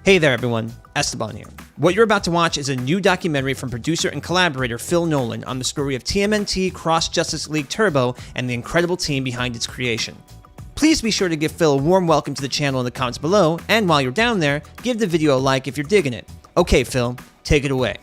Hey there everyone, Esteban here. What you're about to watch is a new documentary from producer and collaborator Phil Nolan on the story of TMNT Cross Justice League Turbo and the incredible team behind its creation. Please be sure to give Phil a warm welcome to the channel in the comments below, and while you're down there, give the video a like if you're digging it. Okay Phil, take it away.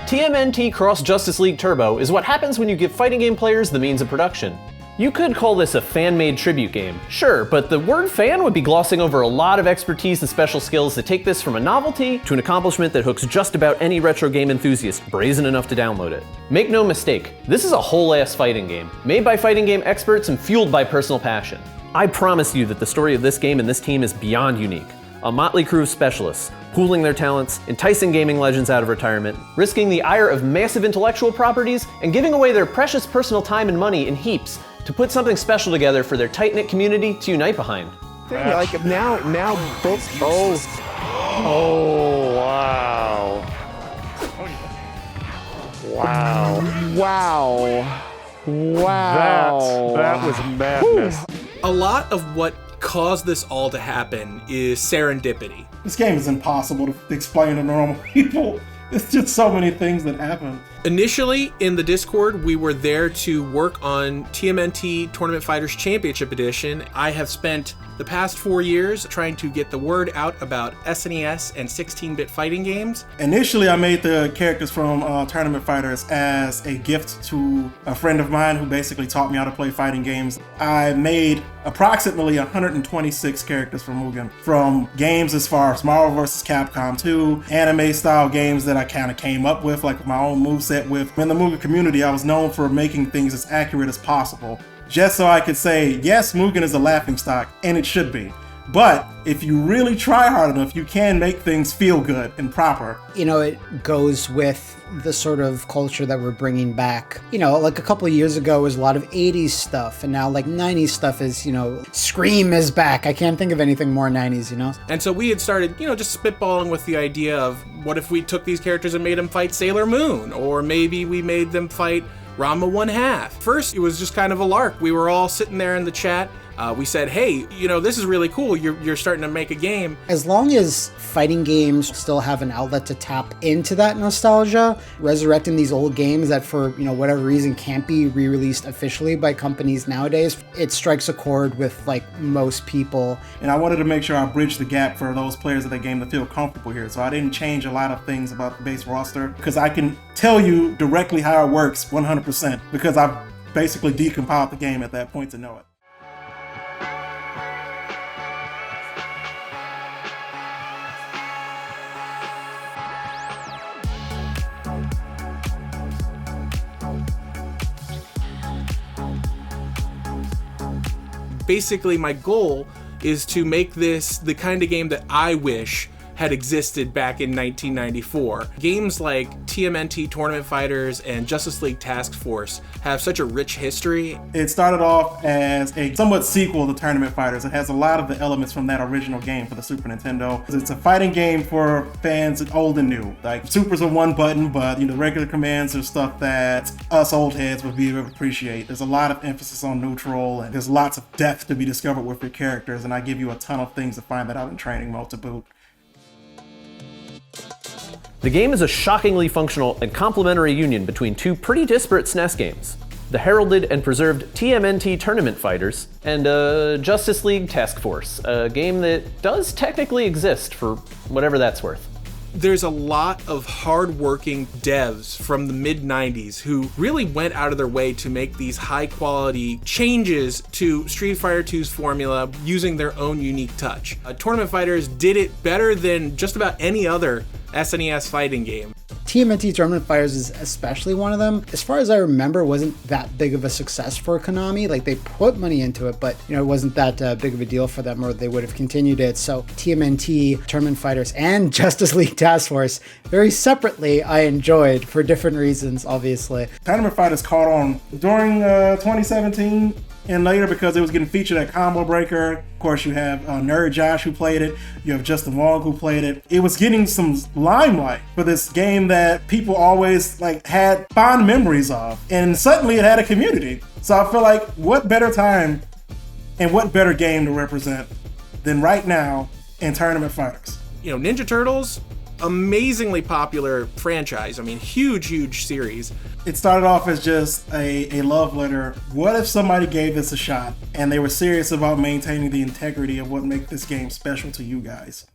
TMNT Cross Justice League Turbo is what happens when you give fighting game players the means of production. You could call this a fan-made tribute game, sure, but the word fan would be glossing over a lot of expertise and special skills that take this from a novelty to an accomplishment that hooks just about any retro game enthusiast brazen enough to download it. Make no mistake, this is a whole-ass fighting game, made by fighting game experts and fueled by personal passion. I promise you that the story of this game and this team is beyond unique. A motley crew of specialists, pooling their talents, enticing gaming legends out of retirement, risking the ire of massive intellectual properties, and giving away their precious personal time and money in heaps to put something special together for their tight-knit community to unite behind. Like now both. Oh, wow. That was madness. A lot of what caused this all to happen is serendipity. This game is impossible to explain to normal people. It's just so many things that happen. Initially, in the Discord, we were there to work on TMNT Tournament Fighters Championship Edition. I have spent the past 4 years trying to get the word out about SNES and 16-bit fighting games. Initially, I made the characters from Tournament Fighters as a gift to a friend of mine who basically taught me how to play fighting games. I made approximately 126 characters from MUGEN, from games as far as Marvel vs. Capcom 2, anime-style games that I kind of came up with, like my own moveset with. In the MUGEN community, I was known for making things as accurate as possible, just so I could say, yes, MUGEN is a laughingstock, and it should be. But if you really try hard enough, you can make things feel good and proper. You know, it goes with the sort of culture that we're bringing back. You know, like a couple of years ago was a lot of 80s stuff, and now like 90s stuff is, you know, Scream is back. I can't think of anything more 90s, you know? And so we had started, just spitballing with the idea of what if we took these characters and made them fight Sailor Moon, or maybe we made them fight Ranma 1/2. First, it was just kind of a lark. We were all sitting there in the chat. We said, hey, this is really cool. You're starting to make a game. As long as fighting games still have an outlet to tap into that nostalgia, resurrecting these old games that for, whatever reason can't be re-released officially by companies nowadays, it strikes a chord with like most people. And I wanted to make sure I bridged the gap for those players of the game to feel comfortable here. So I didn't change a lot of things about the base roster, because I can tell you directly how it works 100%, because I've basically decompiled the game at that point to know it. Basically, my goal is to make this the kind of game that I wish had existed back in 1994. Games like TMNT Tournament Fighters and Justice League Task Force have such a rich history. It started off as a somewhat sequel to Tournament Fighters. It has a lot of the elements from that original game for the Super Nintendo. It's a fighting game for fans old and new. Like, Super's a one button, but regular commands are stuff that us old heads would be able to appreciate. There's a lot of emphasis on neutral, and there's lots of depth to be discovered with your characters, and I give you a ton of things to find that out in training mode to boot. The game is a shockingly functional and complementary union between two pretty disparate SNES games: the heralded and preserved TMNT Tournament Fighters and Justice League Task Force, a game that does technically exist for whatever that's worth. There's a lot of hard-working devs from the mid-90s who really went out of their way to make these high-quality changes to Street Fighter II's formula using their own unique touch. Tournament Fighters did it better than just about any other SNES fighting game. TMNT Tournament Fighters is especially one of them. As far as I remember, wasn't that big of a success for Konami. Like, they put money into it, but it wasn't that big of a deal for them, or they would have continued it. So TMNT Tournament Fighters and Justice League Task Force, very separately, I enjoyed for different reasons, obviously. Tournament Fighters caught on during 2017 and later because it was getting featured at Combo Breaker. Of course, you have Nerd Josh who played it. You have Justin Wong who played it. It was getting some limelight for this game that people always had fond memories of. And suddenly it had a community. So I feel like what better time And what better game to represent than right now in Tournament Fighters? You know, Ninja Turtles, amazingly popular franchise. I mean, huge series. It started off as just a love letter. What if somebody gave this a shot and they were serious about maintaining the integrity of what makes this game special to you guys?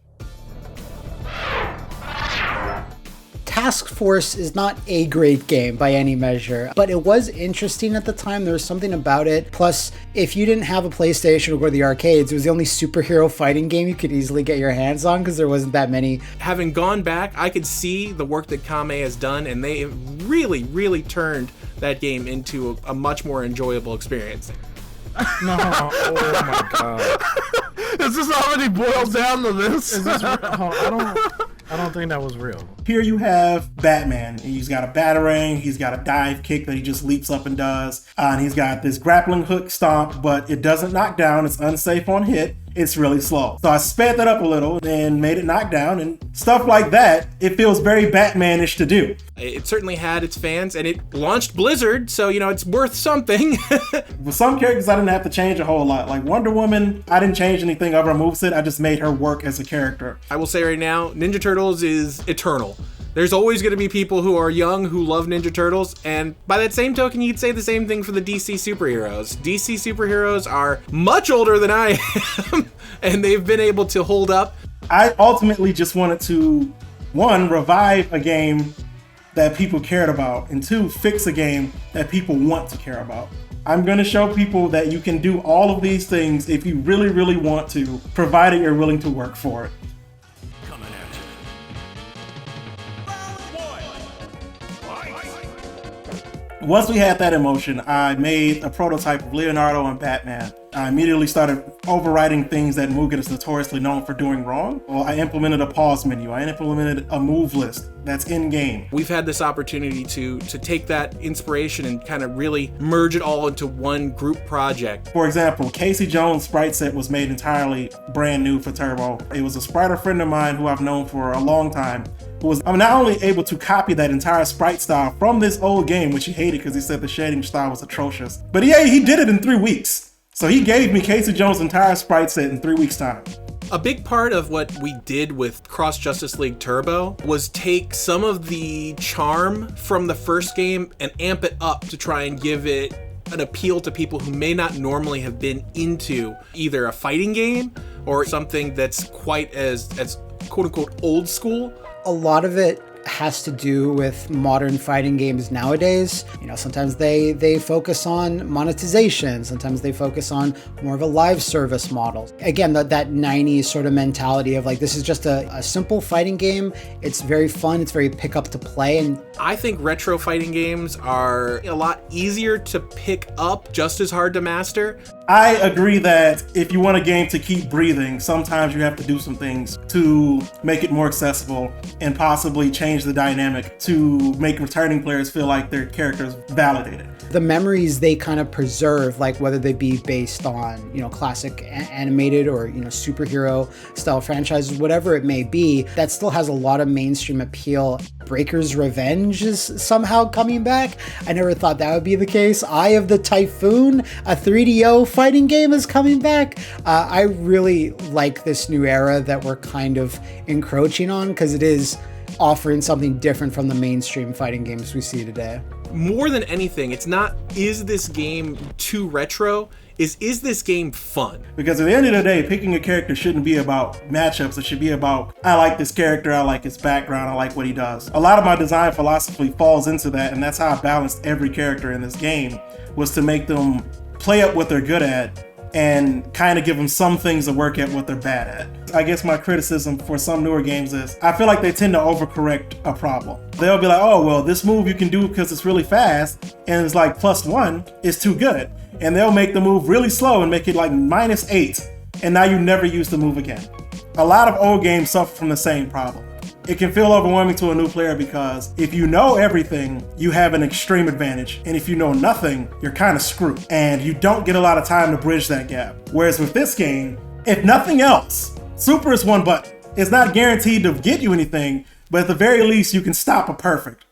Task Force is not a great game by any measure, but it was interesting at the time. There was something about it. Plus, if you didn't have a PlayStation or go to the arcades, it was the only superhero fighting game you could easily get your hands on because there wasn't that many. Having gone back, I could see the work that Kame has done, and they really turned that game into a much more enjoyable experience. No, oh my god. Is this already boiled down to this? Is this I don't think that was real. Here you have Batman. He's got a batarang, he's got a dive kick that he just leaps up and does, and he's got this grappling hook stomp, but it doesn't knock down, it's unsafe on hit, it's really slow. So I sped that up a little and made it knock down, and stuff like that, it feels very Batman-ish to do. It certainly had its fans, and it launched Blizzard, so, you know, it's worth something. With some characters, I didn't have to change a whole lot. Like Wonder Woman, I didn't change anything of her moveset, I just made her work as a character. I will say right now, Ninja Turtles is eternal. There's always going to be people who are young who love Ninja Turtles, and by that same token, you'd say the same thing for the DC superheroes. DC superheroes are much older than I am, and they've been able to hold up. I ultimately just wanted to, one, revive a game that people cared about, and two, fix a game that people want to care about. I'm going to show people that you can do all of these things if you really want to, provided you're willing to work for it. Once we had that emotion, I made a prototype of Leonardo and Batman. I immediately started overwriting things that MUGEN is notoriously known for doing wrong. Well, I implemented a pause menu. I implemented a move list that's in-game. We've had this opportunity to take that inspiration and kind of really merge it all into one group project. For example, Casey Jones' sprite set was made entirely brand new for Turbo. It was a spriter friend of mine who I've known for a long time, who was not only able to copy that entire sprite style from this old game, which he hated because he said the shading style was atrocious, but yeah, he did it in 3 weeks. So he gave me Casey Jones' entire sprite set in 3 weeks' time. A big part of what we did with Cross Justice League Turbo was take some of the charm from the first game and amp it up to try and give it an appeal to people who may not normally have been into either a fighting game or something that's quite as quote-unquote old school. A lot of it has to do with modern fighting games nowadays. You know, sometimes they focus on monetization, sometimes they focus on more of a live service model. Again, that 90s sort of mentality of like, this is just a simple fighting game. It's very fun, it's very pick up to play. And I think retro fighting games are a lot easier to pick up, just as hard to master. I agree that if you want a game to keep breathing, sometimes you have to do some things to make it more accessible and possibly change the dynamic to make returning players feel like their character is validated. The memories they kind of preserve, like whether they be based on, you know, classic animated or, you know, superhero style franchises, whatever it may be, that still has a lot of mainstream appeal. Breaker's Revenge is somehow coming back. I never thought that would be the case. Eye of the Typhoon, a 3DO fighting game, is coming back. I really like this new era that we're kind of encroaching on because it is offering something different from the mainstream fighting games we see today. More than anything, it's not, is this game too retro? Is this game fun? Because at the end of the day, picking a character shouldn't be about matchups. It should be about, I like this character, I like his background, I like what he does. A lot of my design philosophy falls into that, and that's how I balanced every character in this game, was to make them play up what they're good at and kind of give them some things to work at what they're bad at. I guess my criticism for some newer games is I feel like they tend to overcorrect a problem. They'll be like, oh, well, this move you can do because it's really fast, and it's like +1 is too good. And they'll make the move really slow and make it like -8, and now you never use the move again. A lot of old games suffer from the same problem. It can feel overwhelming to a new player because if you know everything, you have an extreme advantage. And if you know nothing, you're kind of screwed. And you don't get a lot of time to bridge that gap. Whereas with this game, if nothing else, Super is one button. It's not guaranteed to get you anything, but at the very least, you can stop a perfect.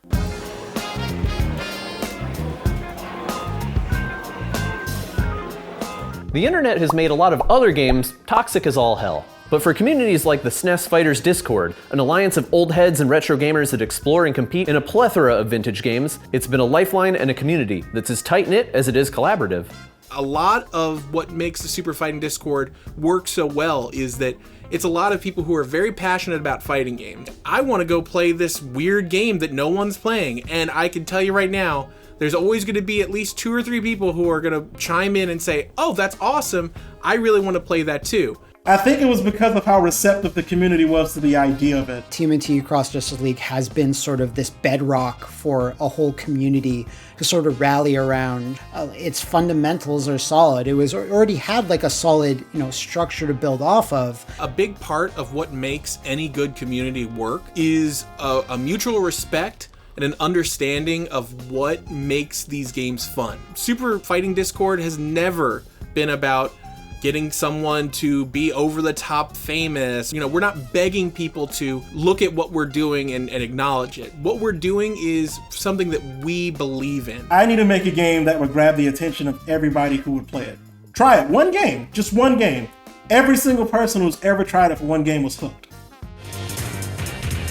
The internet has made a lot of other games toxic as all hell. But for communities like the SNES Fighters Discord, an alliance of old heads and retro gamers that explore and compete in a plethora of vintage games, it's been a lifeline and a community that's as tight-knit as it is collaborative. A lot of what makes the Super Fighting Discord work so well is that it's a lot of people who are very passionate about fighting games. I want to go play this weird game that no one's playing, and I can tell you right now, there's always going to be at least 2 or 3 people who are going to chime in and say, oh, that's awesome, I really want to play that too. I think it was because of how receptive the community was to the idea of it. TMNT Cross Justice League has been sort of this bedrock for a whole community to sort of rally around. Its fundamentals are solid. It was already had like a solid, structure to build off of. A big part of what makes any good community work is a mutual respect and an understanding of what makes these games fun. Super Fighting Discord has never been about getting someone to be over the top famous. We're not begging people to look at what we're doing and acknowledge it. What we're doing is something that we believe in. I need to make a game that would grab the attention of everybody who would play it. Try it, one game, just one game. Every single person who's ever tried it for one game was hooked.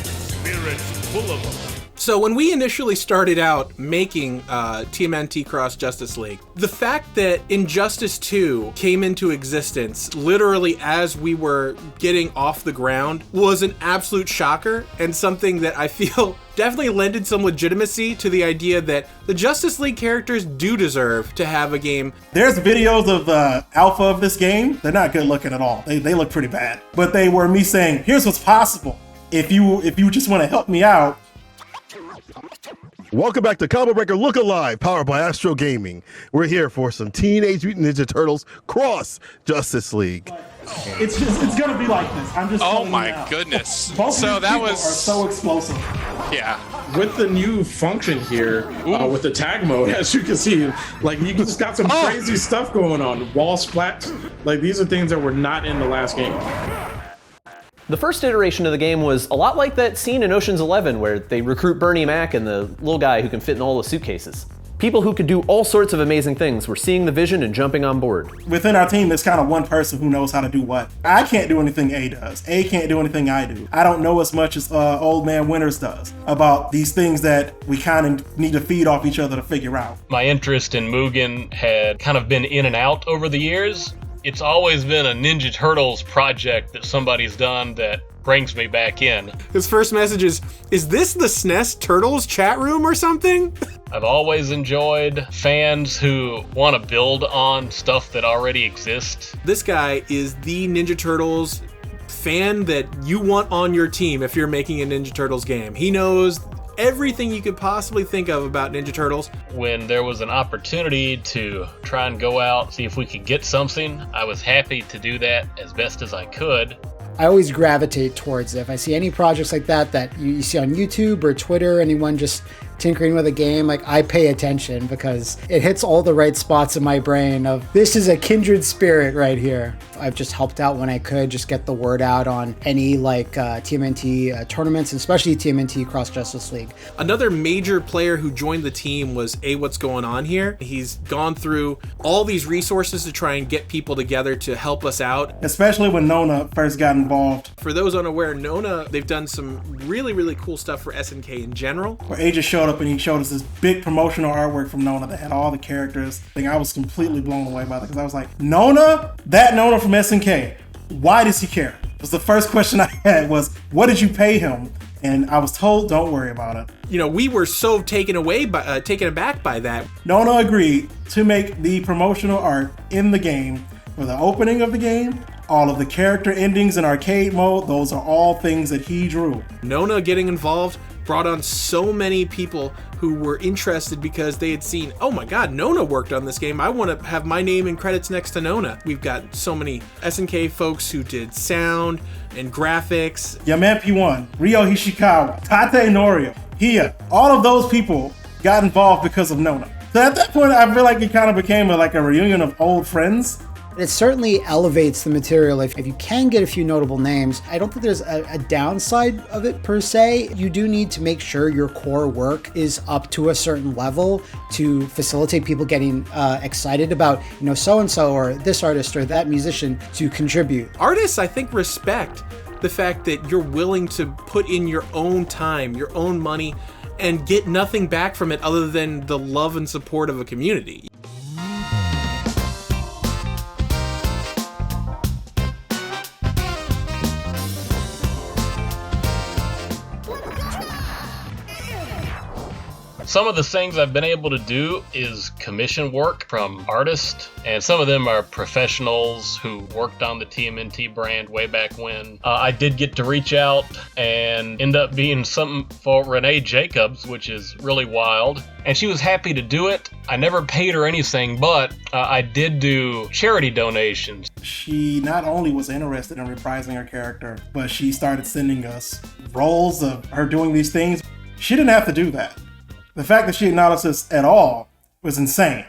Spirits full of them. So when we initially started out making TMNT Cross Justice League, the fact that Injustice 2 came into existence literally as we were getting off the ground was an absolute shocker, and something that I feel definitely lended some legitimacy to the idea that the Justice League characters do deserve to have a game. There's videos of the alpha of this game. They're not good looking at all. They look pretty bad. But they were me saying, here's what's possible. If you just want to help me out. Welcome back to Combo Breaker Look Alive, powered by Astro Gaming. We're here for some Teenage Mutant Ninja Turtles Cross Justice League. It's gonna be like this. I'm just. Oh my goodness! Both So of these that people was are so explosive. yeah. With the new function here, with the tag mode, as you can see, like you just got some crazy stuff going on. Wall splats, like these are things that were not in the last game. The first iteration of the game was a lot like that scene in Ocean's 11 where they recruit Bernie Mac and the little guy who can fit in all the suitcases. People who could do all sorts of amazing things were seeing the vision and jumping on board. Within our team, there's kind of one person who knows how to do what. I can't do anything A does. A can't do anything I do. I don't know as much as Old Man Winters does about these things that we kind of need to feed off each other to figure out. My interest in Mugen had kind of been in and out over the years. It's always been a Ninja Turtles project that somebody's done that brings me back in. His first message is this the SNES Turtles chat room or something? I've always enjoyed fans who want to build on stuff that already exists. This guy is the Ninja Turtles fan that you want on your team if you're making a Ninja Turtles game. He knows everything you could possibly think of about Ninja Turtles. When there was an opportunity to try and go out, see if we could get something, I was happy to do that as best as I could. I always gravitate towards it. If I see any projects like that you see on YouTube or Twitter, anyone just tinkering with a game, like I pay attention because it hits all the right spots in my brain of this is a kindred spirit right here. I've just helped out when I could, just get the word out on any TMNT tournaments, especially TMNT Cross Justice League. Another major player who joined the team was What's Going On Here. He's gone through all these resources to try and get people together to help us out. Especially when Nona first got involved. For those unaware, Nona, they've done some really, really cool stuff for SNK in general. Where A just showed up and he showed us this big promotional artwork from Nona that had all the characters. I was completely blown away by that because I was like, Nona? That Nona from SNK, why does he care? It was the first question I had was, what did you pay him? And I was told, don't worry about it. We were so taken aback by that. Nona agreed to make the promotional art in the game for the opening of the game. All of the character endings in arcade mode, those are all things that he drew. Nona getting involved brought on so many people who were interested because they had seen, oh my god, Nona worked on this game. I want to have my name in credits next to Nona. We've got so many SNK folks who did sound and graphics. Yaman P1, Ryo Hishikawa, Tate Norio, Hiya, all of those people got involved because of Nona. So at that point, I feel like it kind of became a reunion of old friends. It certainly elevates the material if you can get a few notable names. I don't think there's a downside of it per se. You do need to make sure your core work is up to a certain level to facilitate people getting excited about, so-and-so or this artist or that musician to contribute. Artists, I think, respect the fact that you're willing to put in your own time, your own money, and get nothing back from it other than the love and support of a community. Some of the things I've been able to do is commission work from artists, and some of them are professionals who worked on the TMNT brand way back when. I did get to reach out and end up being something for Renee Jacobs, which is really wild, and she was happy to do it. I never paid her anything, but I did do charity donations. She not only was interested in reprising her character, but she started sending us roles of her doing these things. She didn't have to do that. The fact that she acknowledged this at all was insane.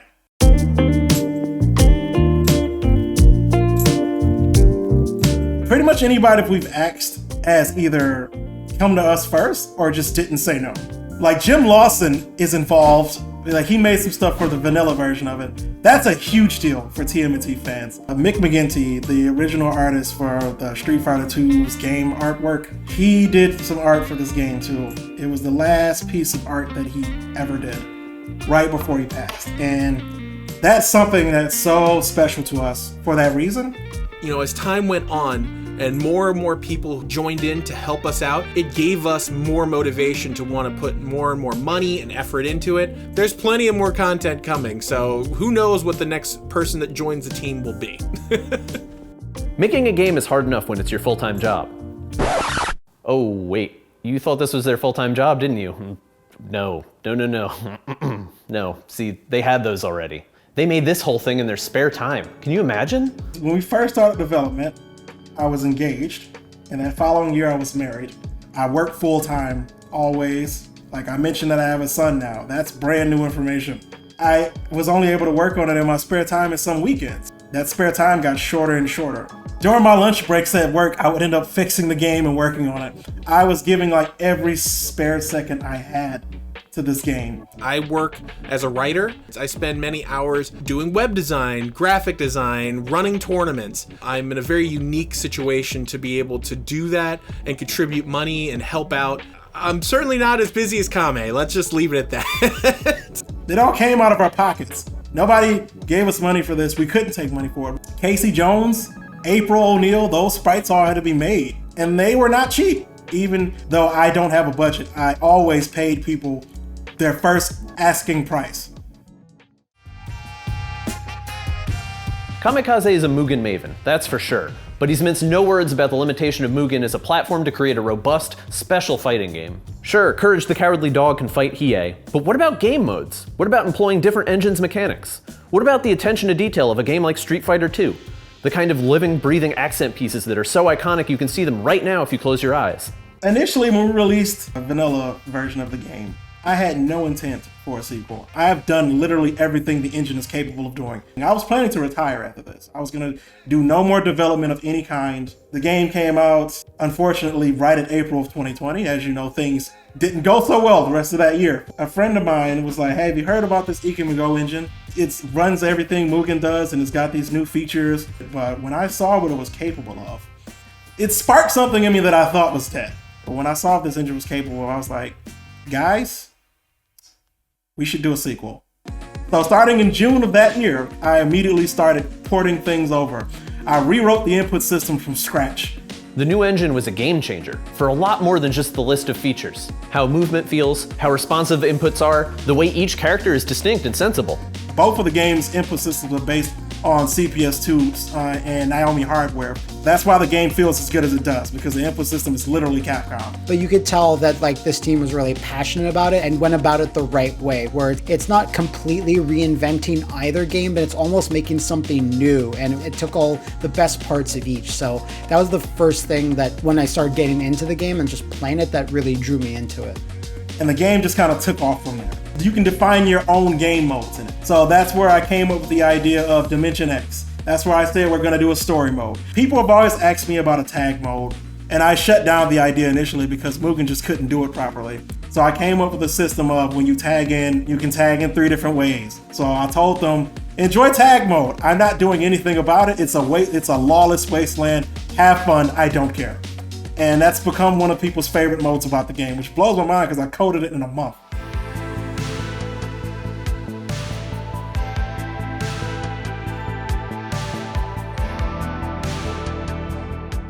Pretty much anybody we've asked has either come to us first or just didn't say no. Like Jim Lawson is involved. Like he made some stuff for the vanilla version of it. That's a huge deal for TMNT fans. Mick McGinty, the original artist for the Street Fighter 2's game artwork, he did some art for this game too. It was the last piece of art that he ever did, right before he passed. And that's something that's so special to us for that reason. As time went on, and more people joined in to help us out, it gave us more motivation to want to put more and more money and effort into it. There's plenty of more content coming, so who knows what the next person that joins the team will be. Making a game is hard enough when it's your full-time job. Oh, wait. You thought this was their full-time job, didn't you? No. No. See, they had those already. They made this whole thing in their spare time. Can you imagine? When we first started development, I was engaged, and that following year I was married. I work full-time, always. Like I mentioned that I have a son now. That's brand new information. I was only able to work on it in my spare time and some weekends. That spare time got shorter and shorter. During my lunch breaks at work, I would end up fixing the game and working on it. I was giving like every spare second I had to this game. I work as a writer. I spend many hours doing web design, graphic design, running tournaments. I'm in a very unique situation to be able to do that and contribute money and help out. I'm certainly not as busy as Kame. Let's just leave it at that. It all came out of our pockets. Nobody gave us money for this. We couldn't take money for it. Casey Jones, April O'Neil, those sprites all had to be made. And they were not cheap. Even though I don't have a budget, I always paid people their first asking price. Kamikaze is a Mugen maven, that's for sure, but he's minced no words about the limitation of Mugen as a platform to create a robust, special fighting game. Sure, Courage the Cowardly Dog can fight Hiei, but what about game modes? What about employing different engines' mechanics? What about the attention to detail of a game like Street Fighter 2? The kind of living, breathing accent pieces that are so iconic you can see them right now if you close your eyes. Initially, when we released a vanilla version of the game, I had no intent for a sequel. I have done literally everything the engine is capable of doing. I was planning to retire after this. I was gonna do no more development of any kind. The game came out, unfortunately, right in April of 2020. As you know, things didn't go so well the rest of that year. A friend of mine was like, hey, have you heard about this Ikimigo engine? It runs everything Mugen does and it's got these new features. But when I saw what it was capable of, it sparked something in me that I thought was dead. But when I saw what this engine was capable of, I was like, guys, we should do a sequel. So starting in June of that year, I immediately started porting things over. I rewrote the input system from scratch. The new engine was a game changer for a lot more than just the list of features. How movement feels, how responsive inputs are, the way each character is distinct and sensible. Both of the game's input systems are based on CPS2 and Naomi hardware. That's why the game feels as good as it does, because the input system is literally Capcom. But you could tell that this team was really passionate about it and went about it the right way, where it's not completely reinventing either game, but it's almost making something new, and it took all the best parts of each. So that was the first thing that when I started getting into the game and just playing it, that really drew me into it. And the game just kind of took off from there. You can define your own game modes in it. So that's where I came up with the idea of Dimension X. That's where I said we're gonna do a story mode. People have always asked me about a tag mode, and I shut down the idea initially because Mugen just couldn't do it properly. So I came up with a system of when you tag in, you can tag in 3 different ways. So I told them, enjoy tag mode. I'm not doing anything about it. It's a lawless wasteland. Have fun, I don't care. And that's become one of people's favorite modes about the game, which blows my mind because I coded it in a month.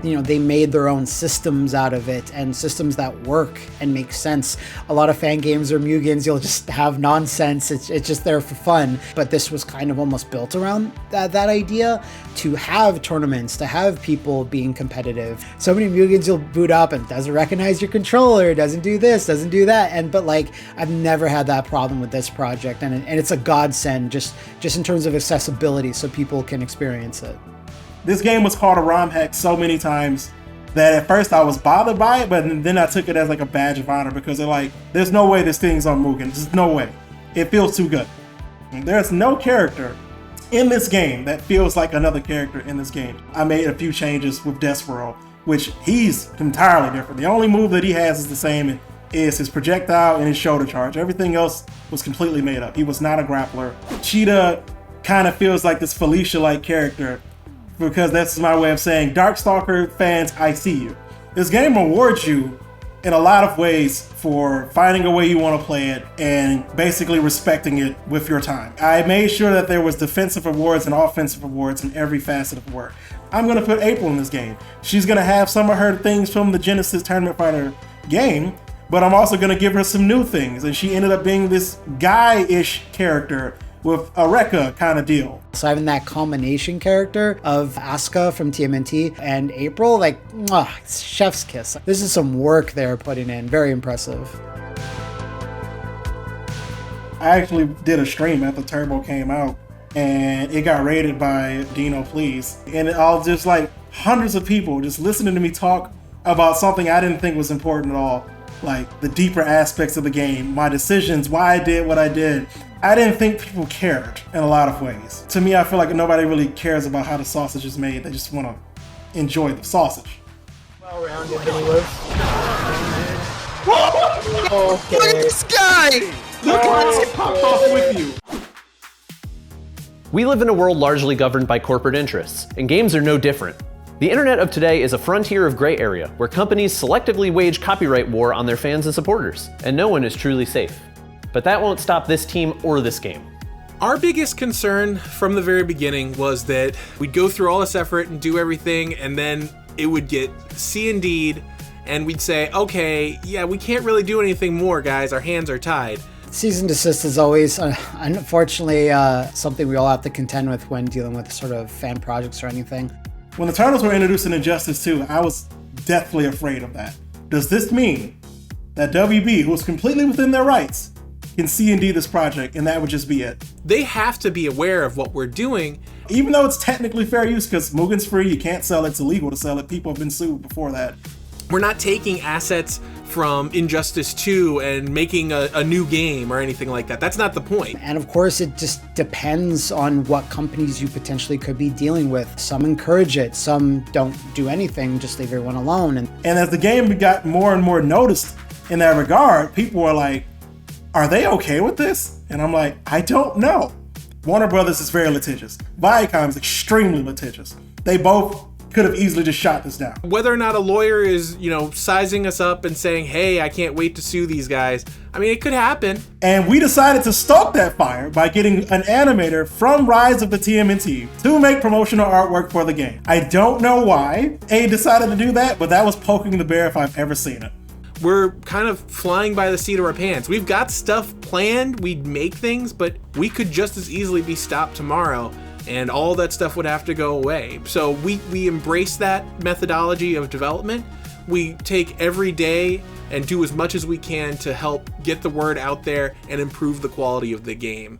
You know, they made their own systems out of it, and systems that work and make sense. A lot of fan games or Mugens, you'll just have nonsense. It's just there for fun. But this was kind of almost built around that idea, to have tournaments, to have people being competitive. So many Mugens you'll boot up and doesn't recognize your controller, doesn't do this, doesn't do that. But like, I've never had that problem with this project, and it's a godsend just in terms of accessibility, so people can experience it. This game was called a ROM hack so many times that at first I was bothered by it, but then I took it as like a badge of honor because they're like, there's no way this thing's on Mugen. There's no way. It feels too good. And there's no character in this game that feels like another character in this game. I made a few changes with Despero, which he's entirely different. The only move that he has is the same, is his projectile and his shoulder charge. Everything else was completely made up. He was not a grappler. Cheetah kind of feels like this Felicia-like character, because that's my way of saying, Darkstalker fans, I see you. This game rewards you in a lot of ways for finding a way you want to play it and basically respecting it with your time. I made sure that there was defensive rewards and offensive rewards in every facet of work. I'm going to put April in this game. She's going to have some of her things from the Genesis Tournament Fighter game, but I'm also going to give her some new things. And she ended up being this guy-ish character with a Rekka kind of deal. So having that combination character of Asuka from TMNT and April, like, it's chef's kiss. This is some work they're putting in. Very impressive. I actually did a stream after Turbo came out, and it got rated by Dino Please. And it all just like hundreds of people just listening to me talk about something I didn't think was important at all. Like the deeper aspects of the game, my decisions, why I did what I did. I didn't think people cared in a lot of ways. To me, I feel like nobody really cares about how the sausage is made. They just want to enjoy the sausage. Well-rounded anyway. Okay. Look at this guy! Look at him popped off with you. We live in a world largely governed by corporate interests, and games are no different. The internet of today is a frontier of gray area where companies selectively wage copyright war on their fans and supporters, and no one is truly safe. But that won't stop this team or this game. Our biggest concern from the very beginning was that we'd go through all this effort and do everything, and then it would get C&D'd, and we'd say, okay, yeah, we can't really do anything more, guys. Our hands are tied. Cease and desist is always, unfortunately, something we all have to contend with when dealing with sort of fan projects or anything. When the Turtles were introduced in Injustice 2, I was deathly afraid of that. Does this mean that WB, who was completely within their rights, can C&D this project and that would just be it? They have to be aware of what we're doing. Even though it's technically fair use because Mugen's free, you can't sell it, it's illegal to sell it. People have been sued before that. We're not taking assets from Injustice 2 and making a new game or anything like that. That's not the point. And of course, it just depends on what companies you potentially could be dealing with. Some encourage it, some don't do anything, just leave everyone alone. And as the game got more and more noticed in that regard, people were like, are they okay with this? And I'm like, I don't know. Warner Brothers is very litigious. Viacom is extremely litigious. They both could have easily just shot this down. Whether or not a lawyer is, sizing us up and saying, hey, I can't wait to sue these guys. I mean, it could happen. And we decided to stoke that fire by getting an animator from Rise of the TMNT to make promotional artwork for the game. I don't know why A decided to do that, but that was poking the bear if I've ever seen it. We're kind of flying by the seat of our pants. We've got stuff planned, we'd make things, but we could just as easily be stopped tomorrow and all that stuff would have to go away. So we embrace that methodology of development. We take every day and do as much as we can to help get the word out there and improve the quality of the game.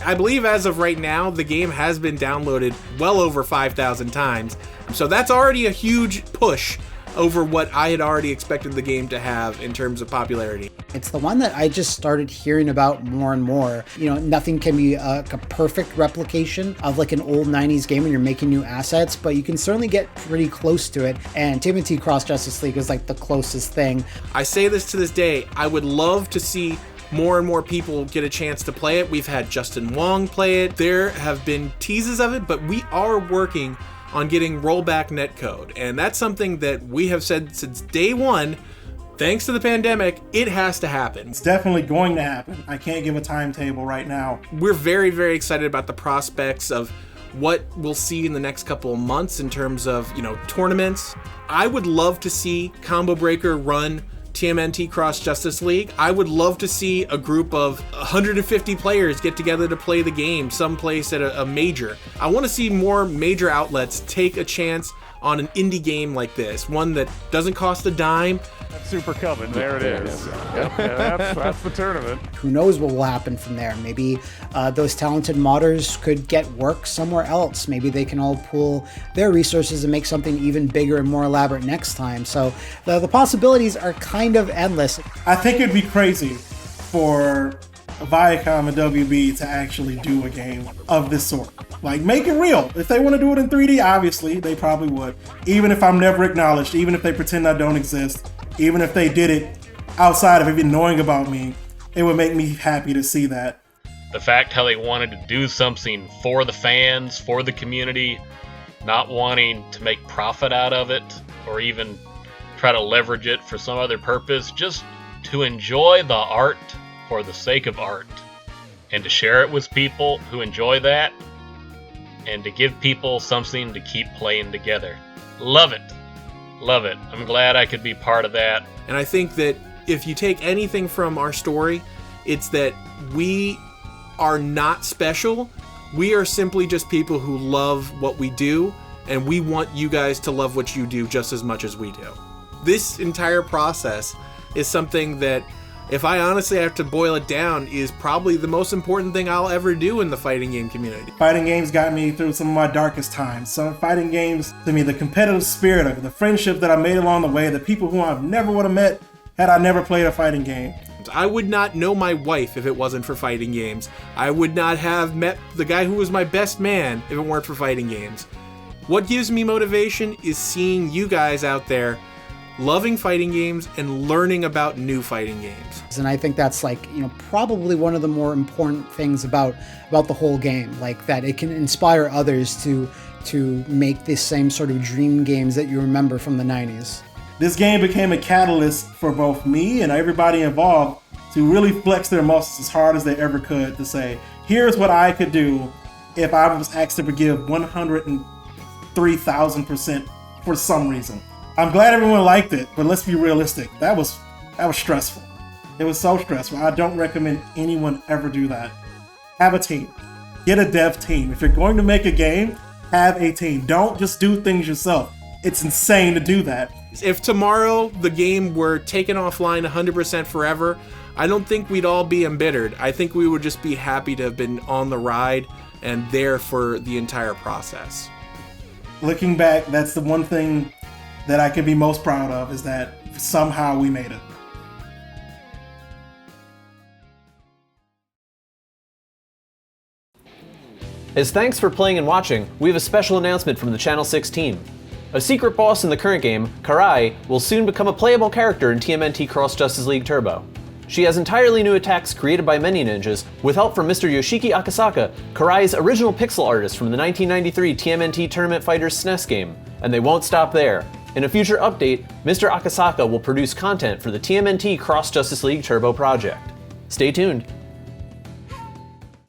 I believe as of right now, the game has been downloaded well over 5,000 times. So that's already a huge push over what I had already expected the game to have in terms of popularity. It's the one that I just started hearing about more and more. You know, nothing can be a perfect replication of like an old 90s game when you're making new assets, but you can certainly get pretty close to it. And TMNT Cross Justice League is like the closest thing. I say this to this day, I would love to see more and more people get a chance to play it. We've had Justin Wong play it. There have been teases of it, but we are working on getting rollback netcode. And that's something that we have said since day one. Thanks to the pandemic, it has to happen. It's definitely going to happen. I can't give a timetable right now. We're very, very excited about the prospects of what we'll see in the next couple of months in terms of, tournaments. I would love to see Combo Breaker run TMNT Cross Justice League. I would love to see a group of 150 players get together to play the game someplace at a major. I want to see more major outlets take a chance on an indie game like this, one that doesn't cost a dime. That's Super Coven, there it is. Yep, yeah, that's the tournament. Who knows what will happen from there? Maybe those talented modders could get work somewhere else. Maybe they can all pool their resources and make something even bigger and more elaborate next time. So the possibilities are kind of endless. I think it'd be crazy for Viacom and WB to actually do a game of this sort. Like, make it real. If they want to do it in 3D, obviously, they probably would. Even if I'm never acknowledged, even if they pretend I don't exist, even if they did it outside of even knowing about me, it would make me happy to see that. The fact how they wanted to do something for the fans, for the community, not wanting to make profit out of it, or even try to leverage it for some other purpose, just to enjoy the art for the sake of art, and to share it with people who enjoy that, and to give people something to keep playing together. Love it. Love it. I'm glad I could be part of that. And I think that if you take anything from our story, it's that we are not special. We are simply just people who love what we do, and we want you guys to love what you do just as much as we do. This entire process is something that, if I honestly have to boil it down, is probably the most important thing I'll ever do in the fighting game community. Fighting games got me through some of my darkest times. Some fighting games, to me, the competitive spirit of it, the friendship that I made along the way, the people who I never would have met had I never played a fighting game. I would not know my wife if it wasn't for fighting games. I would not have met the guy who was my best man if it weren't for fighting games. What gives me motivation is seeing you guys out there loving fighting games and learning about new fighting games. And I think that's probably one of the more important things about the whole game, like that it can inspire others to make the same sort of dream games that you remember from the 90s. This game became a catalyst for both me and everybody involved to really flex their muscles as hard as they ever could, to say, here's what I could do if I was asked to give 103,000% for some reason. I'm glad everyone liked it, but let's be realistic. That was stressful. It was so stressful. I don't recommend anyone ever do that. Have a team. Get a dev team. If you're going to make a game, have a team. Don't just do things yourself. It's insane to do that. If tomorrow the game were taken offline 100% forever, I don't think we'd all be embittered. I think we would just be happy to have been on the ride and there for the entire process. Looking back, that's the one thing that I can be most proud of, is that somehow we made it. As thanks for playing and watching, we have a special announcement from the Channel 6 team. A secret boss in the current game, Karai, will soon become a playable character in TMNT Cross Justice League Turbo. She has entirely new attacks created by many ninjas, with help from Mr. Yoshiki Akasaka, Karai's original pixel artist from the 1993 TMNT Tournament Fighters SNES game. And they won't stop there. In a future update, Mr. Akasaka will produce content for the TMNT Cross Justice League Turbo project. Stay tuned.